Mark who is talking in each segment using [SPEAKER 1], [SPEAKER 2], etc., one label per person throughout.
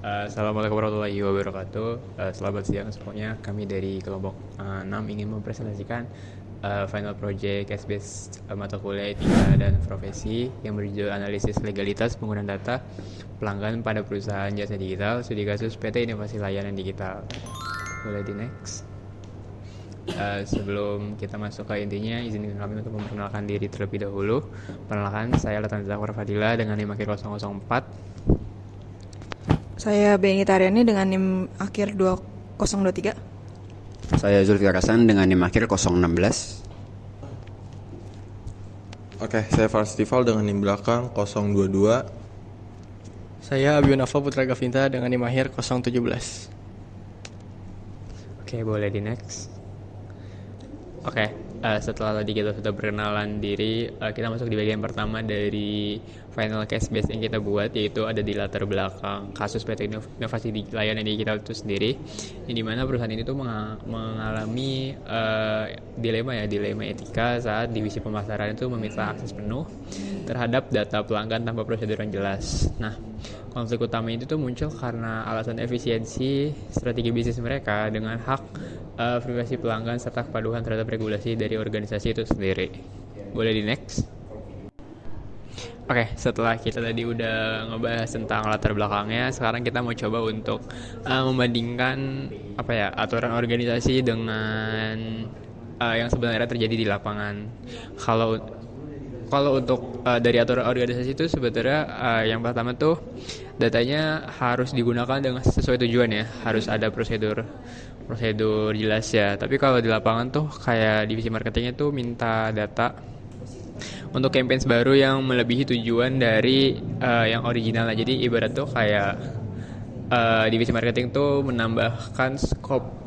[SPEAKER 1] Assalamualaikum warahmatullahi wabarakatuh. Selamat siang semuanya. Kami dari kelompok 6 ingin mempresentasikan final project case-based mata kuliah etika dan profesi yang berjudul analisis legalitas penggunaan data pelanggan pada perusahaan jasa digital studi kasus PT Inovasi Layanan Digital. Boleh di next. Sebelum kita masuk ke intinya, izinkan kami untuk memperkenalkan diri terlebih dahulu. Perkenalkan, saya Latan Zakwar Fadila dengan NIM akhir 004.
[SPEAKER 2] Saya Benita Aryani dengan NIM akhir 2023.
[SPEAKER 3] Saya Zulfikar Hasan dengan NIM akhir 016.
[SPEAKER 4] Oke, saya Festival dengan NIM belakang 022.
[SPEAKER 5] Saya Abiyunafa Putra Gavinta dengan NIM akhir 017.
[SPEAKER 1] Oke, boleh di next. Oke, setelah tadi kita sudah perkenalan diri, kita masuk di bagian pertama dari final case base yang kita buat, yaitu ada di latar belakang kasus PT Inovasi Layanan Digital itu sendiri, yang dimana perusahaan ini tuh mengalami dilema etika saat divisi pemasaran itu meminta akses penuh terhadap data pelanggan tanpa prosedur yang jelas. Nah, konflik utama itu tuh muncul karena alasan efisiensi strategi bisnis mereka dengan hak privasi pelanggan serta kepaduan terhadap regulasi dari organisasi itu sendiri. Boleh di next. Oke, setelah kita tadi udah ngebahas tentang latar belakangnya, sekarang kita mau coba untuk membandingkan aturan organisasi dengan yang sebenarnya terjadi di lapangan. Kalau untuk dari aturan organisasi itu sebenarnya yang pertama tuh datanya harus digunakan dengan sesuai tujuan ya, harus ada prosedur jelas ya. Tapi kalau di lapangan tuh kayak divisi marketingnya tuh minta data untuk campaigns baru yang melebihi tujuan dari yang original. Jadi ibarat tuh kayak divisi marketing tuh menambahkan scope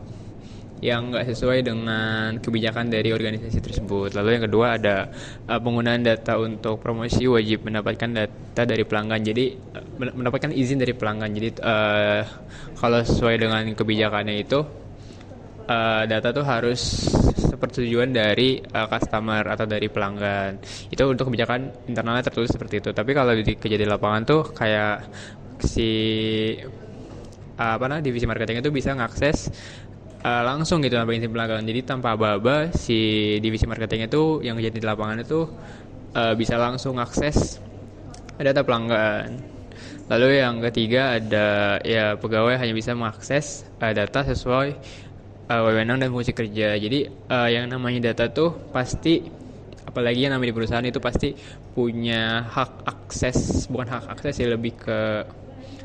[SPEAKER 1] yang nggak sesuai dengan kebijakan dari organisasi tersebut. Lalu yang kedua ada penggunaan data untuk promosi wajib mendapatkan data dari pelanggan. Jadi mendapatkan izin dari pelanggan. Jadi kalau sesuai dengan kebijakannya itu data tuh harus sepersetujuan dari customer atau dari pelanggan. Itu untuk kebijakan internalnya tertulis seperti itu. Tapi kalau di kejadian lapangan tuh kayak divisi marketing itu bisa ngakses langsung gitu tanpa izin pelanggan. Jadi tanpa aba-aba si divisi marketing itu yang jadi di lapangan itu bisa langsung akses data pelanggan. Lalu yang ketiga ada ya pegawai hanya bisa mengakses data sesuai wewenang dan fungsi kerja. Jadi yang namanya data tuh pasti, apalagi yang namanya di perusahaan itu pasti punya hak akses, bukan hak akses ya, lebih ke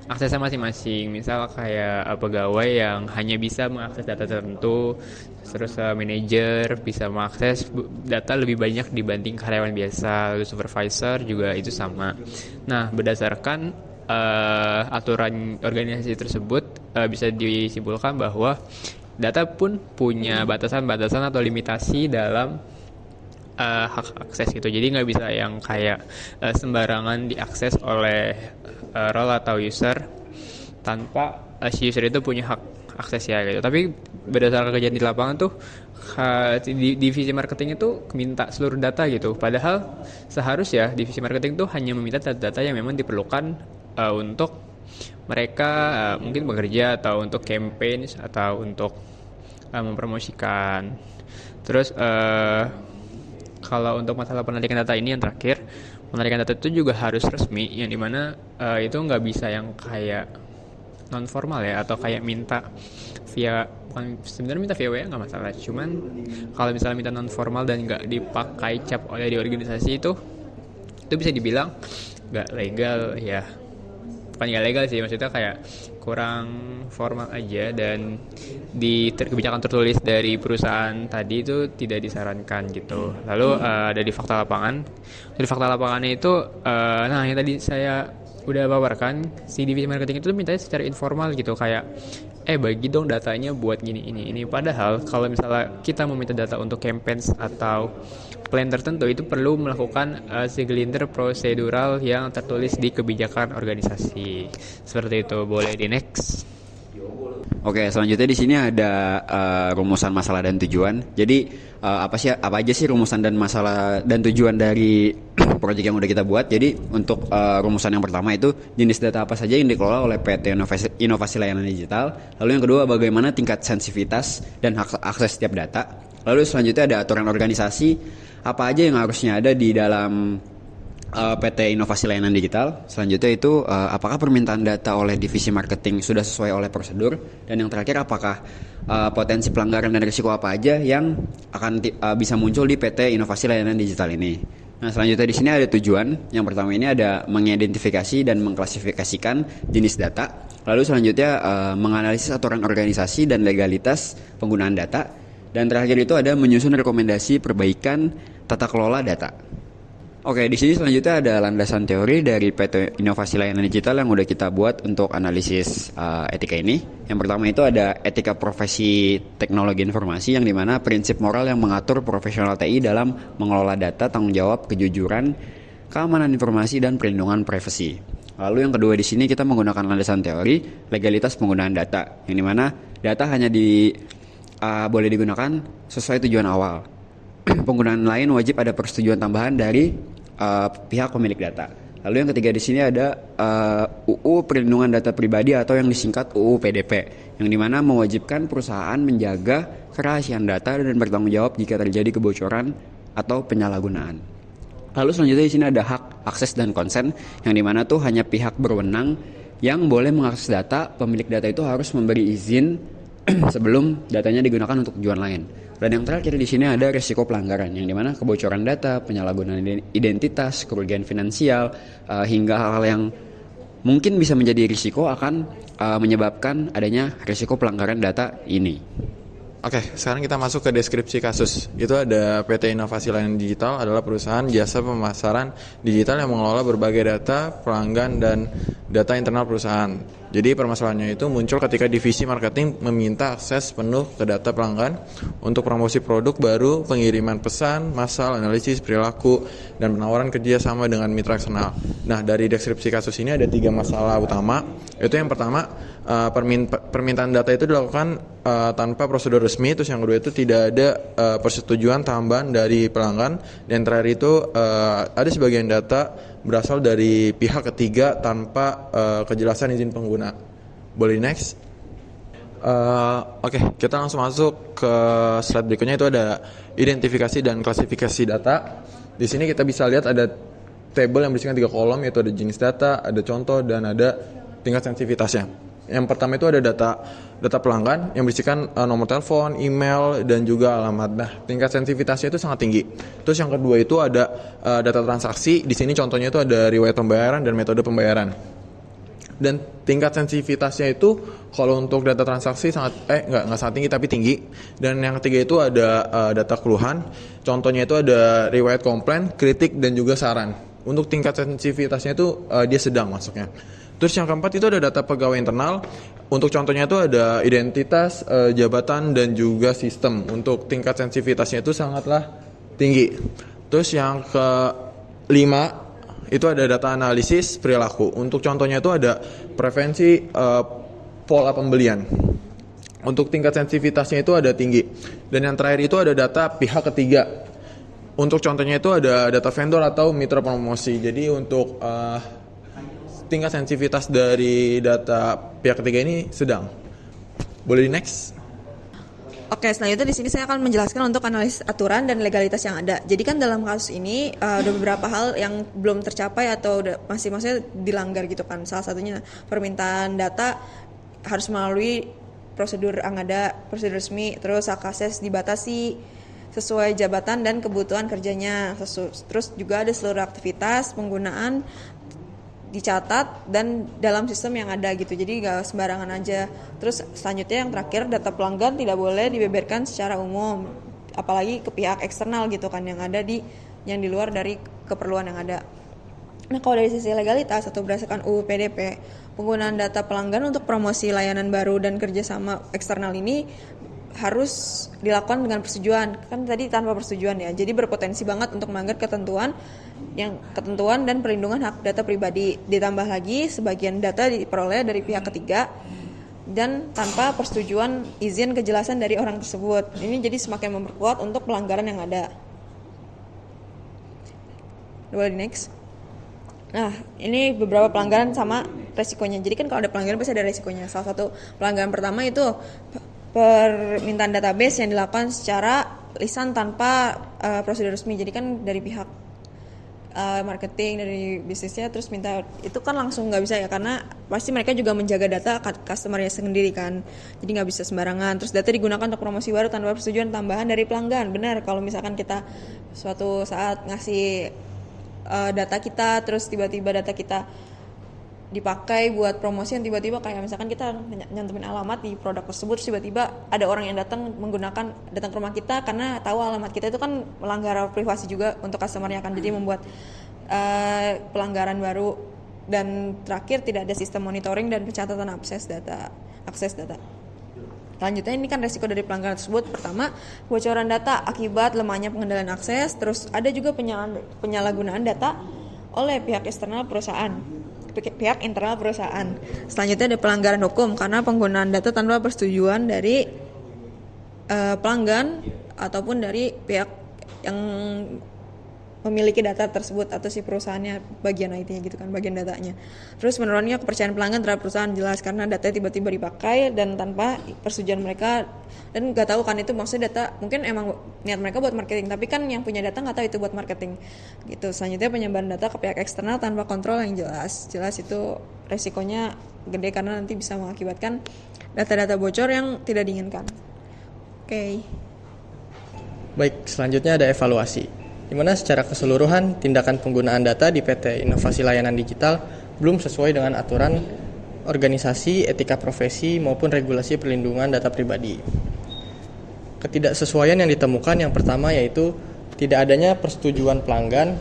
[SPEAKER 1] aksesnya masing-masing. Misal kayak pegawai yang hanya bisa mengakses data tertentu, terus manajer bisa mengakses data lebih banyak dibanding karyawan biasa, lalu supervisor juga itu sama. Nah, berdasarkan aturan organisasi tersebut bisa disimpulkan bahwa data pun punya batasan-batasan atau limitasi dalam hak akses gitu. Jadi nggak bisa yang kayak sembarangan diakses oleh role atau user tanpa si user itu punya hak akses ya gitu. Tapi berdasarkan kejadian di lapangan tuh divisi marketing itu minta seluruh data gitu. Padahal seharusnya divisi marketing tuh hanya meminta data-data yang memang diperlukan untuk mereka mungkin bekerja atau untuk campaign atau untuk mempromosikan. Terus kalau untuk masalah penarikan data ini yang terakhir, penarikan data itu juga harus resmi, yang dimana itu nggak bisa yang kayak non formal ya, atau kayak minta via, sebenarnya minta via WA nggak masalah, cuman kalau misalnya minta non formal dan nggak dipakai cap oleh di organisasi itu bisa dibilang nggak legal ya. Bukan nggak legal sih, maksudnya kayak kurang formal aja, dan di kebijakan tertulis dari perusahaan tadi itu tidak disarankan gitu. Lalu ada di fakta lapangan. Di fakta lapangannya itu nah yang tadi saya udah paparkan, si divisi marketing itu mintanya secara informal gitu, kayak bagi dong datanya buat ini. Padahal kalau misalnya kita meminta data untuk campaigns atau plan tertentu, itu perlu melakukan segelintir prosedural yang tertulis di kebijakan organisasi. Seperti itu. Boleh di next.
[SPEAKER 3] Oke, selanjutnya di sini ada rumusan masalah dan tujuan. Jadi apa aja sih rumusan dan masalah dan tujuan dari proyek yang udah kita buat. Jadi untuk rumusan yang pertama itu jenis data apa saja yang dikelola oleh PT Inovasi Layanan Digital. Lalu yang kedua bagaimana tingkat sensitivitas dan akses setiap data. Lalu selanjutnya ada aturan organisasi, apa aja yang harusnya ada di dalam PT Inovasi Layanan Digital. Selanjutnya itu apakah permintaan data oleh divisi marketing sudah sesuai oleh prosedur, dan yang terakhir apakah potensi pelanggaran dan risiko apa aja yang akan bisa muncul di PT Inovasi Layanan Digital ini. Nah, selanjutnya di sini ada tujuan. Yang pertama ini ada mengidentifikasi dan mengklasifikasikan jenis data. Lalu selanjutnya menganalisis aturan organisasi dan legalitas penggunaan data. Dan terakhir itu ada menyusun rekomendasi perbaikan tata kelola data. Oke, di sini selanjutnya ada landasan teori dari PT Inovasi Layanan Digital yang udah kita buat untuk analisis etika ini. Yang pertama itu ada etika profesi teknologi informasi, yang dimana prinsip moral yang mengatur profesional TI dalam mengelola data, tanggung jawab, kejujuran, keamanan informasi, dan perlindungan privasi. Lalu yang kedua di sini kita menggunakan landasan teori legalitas penggunaan data, yang dimana data hanya boleh digunakan sesuai tujuan awal. Penggunaan lain wajib ada persetujuan tambahan dari pihak pemilik data. Lalu yang ketiga di sini ada UU Perlindungan Data Pribadi atau yang disingkat UU PDP, yang dimana mewajibkan perusahaan menjaga kerahasiaan data dan bertanggung jawab jika terjadi kebocoran atau penyalahgunaan. Lalu selanjutnya di sini ada hak akses dan konsen, yang dimana tuh hanya pihak berwenang yang boleh mengakses data. Pemilik data itu harus memberi izin sebelum datanya digunakan untuk tujuan lain. Dan yang terakhir di sini ada risiko pelanggaran, yang dimana kebocoran data, penyalahgunaan identitas, kerugian finansial, hingga hal-hal yang mungkin bisa menjadi risiko akan menyebabkan adanya risiko pelanggaran data ini.
[SPEAKER 4] Oke, sekarang kita masuk ke deskripsi kasus. Itu ada PT Inovasi Layanan Digital adalah perusahaan jasa pemasaran digital yang mengelola berbagai data pelanggan dan data internal perusahaan. Jadi permasalahannya itu muncul ketika divisi marketing meminta akses penuh ke data pelanggan untuk promosi produk baru, pengiriman pesan, massal, analisis perilaku, dan penawaran kerjasama dengan mitra eksternal. Nah, dari deskripsi kasus ini ada 3 masalah utama. Itu yang pertama, permintaan data itu dilakukan tanpa prosedur resmi. Terus yang kedua itu tidak ada persetujuan tambahan dari pelanggan. Dan terakhir itu ada sebagian data berasal dari pihak ketiga tanpa kejelasan izin pengguna. Boleh next? Oke, kita langsung masuk ke slide berikutnya. Itu ada identifikasi dan klasifikasi data. Di sini kita bisa lihat ada table yang berisikan 3 kolom, yaitu ada jenis data, ada contoh, dan ada tingkat sensitivitasnya. Yang pertama itu ada data pelanggan yang berisikan nomor telepon, email, dan juga alamat. Nah, tingkat sensitivitasnya itu sangat tinggi. Terus yang kedua itu ada data transaksi. Di sini contohnya itu ada riwayat pembayaran dan metode pembayaran. Dan tingkat sensitivitasnya itu kalau untuk data transaksi nggak sangat tinggi tapi tinggi. Dan yang ketiga itu ada data keluhan. Contohnya itu ada riwayat komplain, kritik, dan juga saran. Untuk tingkat sensitivitasnya itu dia sedang masuknya. Terus yang keempat itu ada data pegawai internal. Untuk contohnya itu ada identitas, jabatan, dan juga sistem. Untuk tingkat sensitivitasnya itu sangatlah tinggi. Terus yang kelima itu ada data analisis perilaku. Untuk contohnya itu ada prevensi pola pembelian. Untuk tingkat sensitivitasnya itu ada tinggi. Dan yang terakhir itu ada data pihak ketiga. Untuk contohnya itu ada data vendor atau mitra promosi. Jadi untuk tingkat sensitivitas dari data pihak ketiga ini sedang. Boleh di next?
[SPEAKER 2] Oke, selanjutnya di sini saya akan menjelaskan untuk analisis aturan dan legalitas yang ada. Jadi kan dalam kasus ini ada beberapa hal yang belum tercapai atau maksudnya dilanggar gitu kan. Salah satunya permintaan data harus melalui prosedur yang ada, prosedur resmi, terus hak akses dibatasi sesuai jabatan dan kebutuhan kerjanya. Terus juga ada seluruh aktivitas penggunaan dicatat dan dalam sistem yang ada gitu, jadi gak sembarangan aja. Terus selanjutnya yang terakhir, data pelanggan tidak boleh dibeberkan secara umum, apalagi ke pihak eksternal gitu kan, yang di luar dari keperluan yang ada. Nah, kalau dari sisi legalitas atau berdasarkan UU PDP, penggunaan data pelanggan untuk promosi layanan baru dan kerjasama eksternal ini harus dilakukan dengan persetujuan. Kan tadi tanpa persetujuan ya. Jadi berpotensi banget untuk melanggar ketentuan dan perlindungan hak data pribadi. Ditambah lagi sebagian data diperoleh dari pihak ketiga dan tanpa persetujuan izin kejelasan dari orang tersebut. Ini jadi semakin memperkuat untuk pelanggaran yang ada. Boleh di next. Nah, ini beberapa pelanggaran sama resikonya. Jadi kan kalau ada pelanggaran pasti ada resikonya. Salah satu pelanggaran pertama itu permintaan database yang dilakukan secara lisan tanpa prosedur resmi. Jadi kan dari pihak marketing, dari bisnisnya terus minta, itu kan langsung nggak bisa ya, karena pasti mereka juga menjaga data customer-nya sendiri kan. Jadi nggak bisa sembarangan. Terus data digunakan untuk promosi baru tanpa persetujuan tambahan dari pelanggan. Benar, kalau misalkan kita suatu saat ngasih data kita, terus tiba-tiba data kita dipakai buat promosi yang tiba-tiba kayak misalkan kita nyantumin alamat di produk tersebut, terus tiba-tiba ada orang yang datang ke rumah kita karena tahu alamat kita, itu kan melanggar privasi juga untuk customer-nya kan. Jadi membuat pelanggaran baru. Dan terakhir, tidak ada sistem monitoring dan pencatatan akses data. Selanjutnya, ini kan resiko dari pelanggaran tersebut. Pertama, kebocoran data akibat lemahnya pengendalian akses. Terus ada juga penyalahgunaan data oleh pihak internal perusahaan. Selanjutnya ada pelanggaran hukum karena penggunaan data tanpa persetujuan dari pelanggan ataupun dari pihak yang memiliki data tersebut atau si perusahaannya, bagian IT-nya gitu kan, bagian datanya. Terus menurunnya kepercayaan pelanggan terhadap perusahaan, jelas karena data tiba-tiba dipakai dan tanpa persetujuan mereka, dan nggak tahu kan itu maksudnya data, mungkin emang niat mereka buat marketing, tapi kan yang punya data nggak tahu itu buat marketing gitu. Selanjutnya penyebaran data ke pihak eksternal tanpa kontrol yang jelas itu resikonya gede karena nanti bisa mengakibatkan data-data bocor yang tidak diinginkan. Oke.
[SPEAKER 5] Baik, selanjutnya ada evaluasi, di mana secara keseluruhan tindakan penggunaan data di PT Inovasi Layanan Digital belum sesuai dengan aturan organisasi, etika profesi, maupun regulasi perlindungan data pribadi. Ketidaksesuaian yang ditemukan yang pertama yaitu tidak adanya persetujuan pelanggan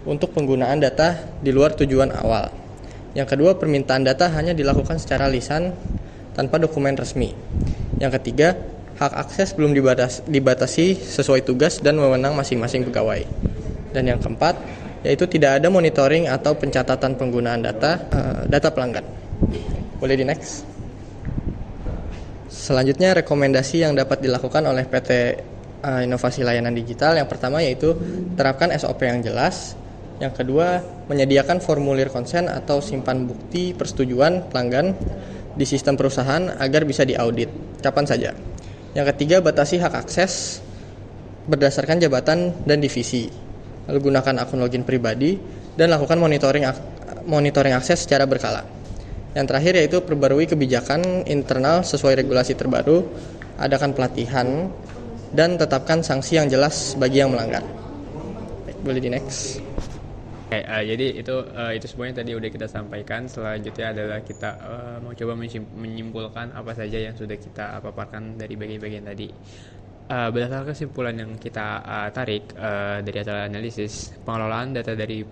[SPEAKER 5] untuk penggunaan data di luar tujuan awal. Yang kedua, permintaan data hanya dilakukan secara lisan tanpa dokumen resmi. Yang ketiga, hak akses belum dibatasi sesuai tugas dan wewenang masing-masing pegawai. Dan yang keempat, yaitu tidak ada monitoring atau pencatatan penggunaan data pelanggan. Boleh di next. Selanjutnya, rekomendasi yang dapat dilakukan oleh PT Inovasi Layanan Digital, yang pertama yaitu terapkan SOP yang jelas. Yang kedua, menyediakan formulir konsen atau simpan bukti persetujuan pelanggan di sistem perusahaan agar bisa diaudit kapan saja. Yang ketiga, batasi hak akses berdasarkan jabatan dan divisi. Lalu gunakan akun login pribadi dan lakukan monitoring akses secara berkala. Yang terakhir yaitu perbarui kebijakan internal sesuai regulasi terbaru, adakan pelatihan, dan tetapkan sanksi yang jelas bagi yang melanggar. Baik, boleh di next.
[SPEAKER 1] Oke, jadi itu semuanya tadi udah kita sampaikan. Selanjutnya adalah kita mau coba menyimpulkan apa saja yang sudah kita paparkan dari bagian-bagian tadi. Berdasarkan kesimpulan yang kita tarik dari hasil analisis, pengelolaan data dari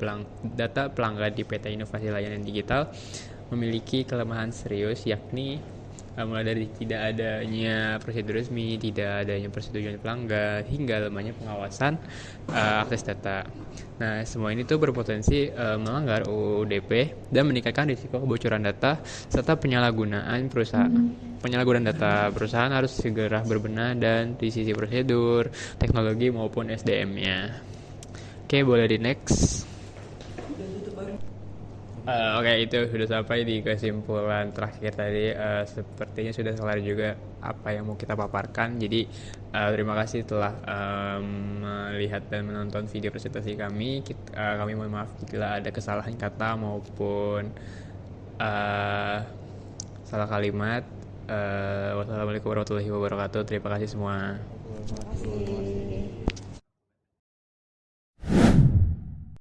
[SPEAKER 1] data pelanggan di PT Inovasi Layanan Digital memiliki kelemahan serius, yakni mulai dari tidak adanya prosedur resmi, tidak adanya persetujuan pelanggan, hingga lemahnya pengawasan akses data. Nah, semua ini tuh berpotensi melanggar UU UDP dan meningkatkan risiko kebocoran data serta penyalahgunaan data perusahaan harus segera berbenah dan di sisi prosedur, teknologi maupun SDM-nya. Oke, boleh di next. Oke, itu sudah sampai di kesimpulan terakhir tadi. Sepertinya sudah kelar juga apa yang mau kita paparkan. Jadi terima kasih telah melihat dan menonton video presentasi kami. Kami mohon maaf bila ada kesalahan kata maupun salah kalimat. Wassalamualaikum warahmatullahi wabarakatuh. Terima kasih semua.
[SPEAKER 2] Terima kasih.